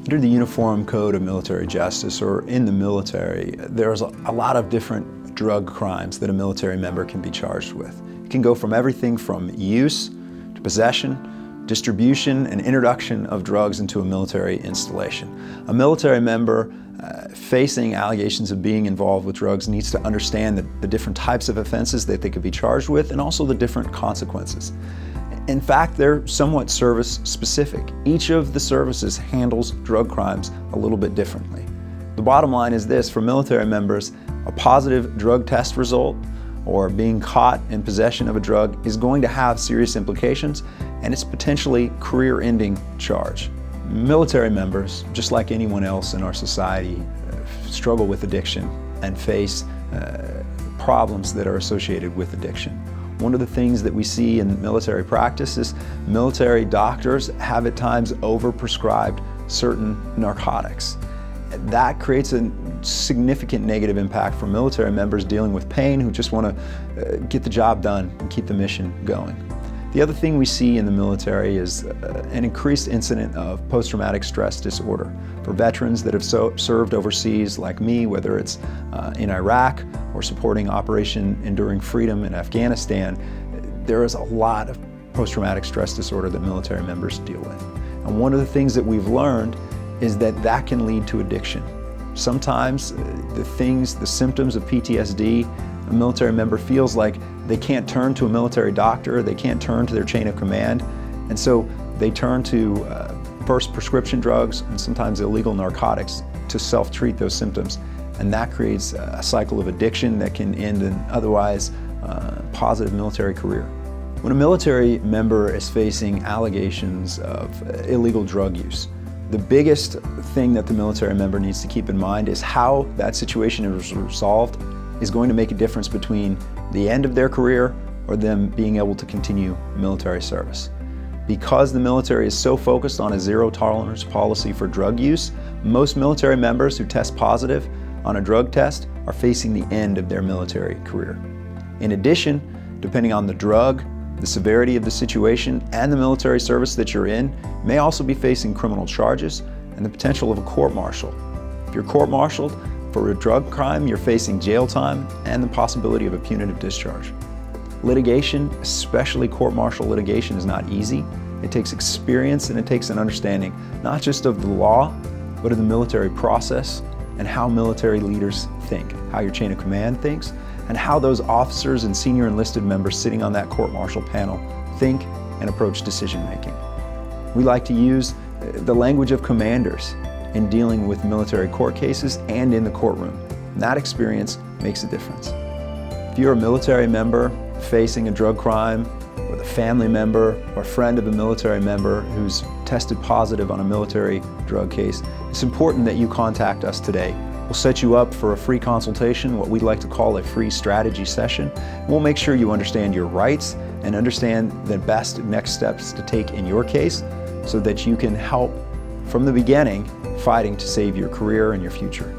Under the Uniform Code of Military Justice, or in the military, there's a lot of different drug crimes that a military member can be charged with. It can go from everything from use to possession, distribution, and introduction of drugs into a military installation. A military member facing allegations of being involved with drugs needs to understand the different types of offenses that they could be charged with, and also the different consequences. In fact, they're somewhat service specific. Each of the services handles drug crimes a little bit differently. The bottom line is this: for military members, a positive drug test result or being caught in possession of a drug is going to have serious implications, and it's potentially career-ending charge. Military members, just like anyone else in our society, struggle with addiction and face problems that are associated with addiction. One of the things that we see in military practice is military doctors have at times overprescribed certain narcotics. That creates a significant negative impact for military members dealing with pain who just want to get the job done and keep the mission going. The other thing we see in the military is an increased incident of post-traumatic stress disorder. For veterans that have served overseas like me, whether it's in Iraq or supporting Operation Enduring Freedom in Afghanistan, there is a lot of post-traumatic stress disorder that military members deal with. And one of the things that we've learned is that that can lead to addiction. Sometimes the symptoms of PTSD, a military member feels like they can't turn to a military doctor, they can't turn to their chain of command, and so they turn to first prescription drugs and sometimes illegal narcotics to self-treat those symptoms. And that creates a cycle of addiction that can end an otherwise positive military career. When a military member is facing allegations of illegal drug use, the biggest thing that the military member needs to keep in mind is how that situation is resolved is going to make a difference between the end of their career or them being able to continue military service. Because the military is so focused on a zero tolerance policy for drug use, most military members who test positive on a drug test are facing the end of their military career. In addition, depending on the drug, the severity of the situation, and the military service that you're in, may also be facing criminal charges and the potential of a court-martial. If you're court-martialed for a drug crime, you're facing jail time and the possibility of a punitive discharge. Litigation, especially court-martial litigation, is not easy. It takes experience and it takes an understanding, not just of the law, but of the military process and how military leaders think, how your chain of command thinks, and how those officers and senior enlisted members sitting on that court-martial panel think and approach decision-making. We like to use the language of commanders in dealing with military court cases and in the courtroom. And that experience makes a difference. If you're a military member facing a drug crime, or the family member or friend of a military member who's tested positive on a military drug case, it's important that you contact us today. We'll set you up for a free consultation, what we like to call a free strategy session. We'll make sure you understand your rights and understand the best next steps to take in your case so that you can help from the beginning fighting to save your career and your future.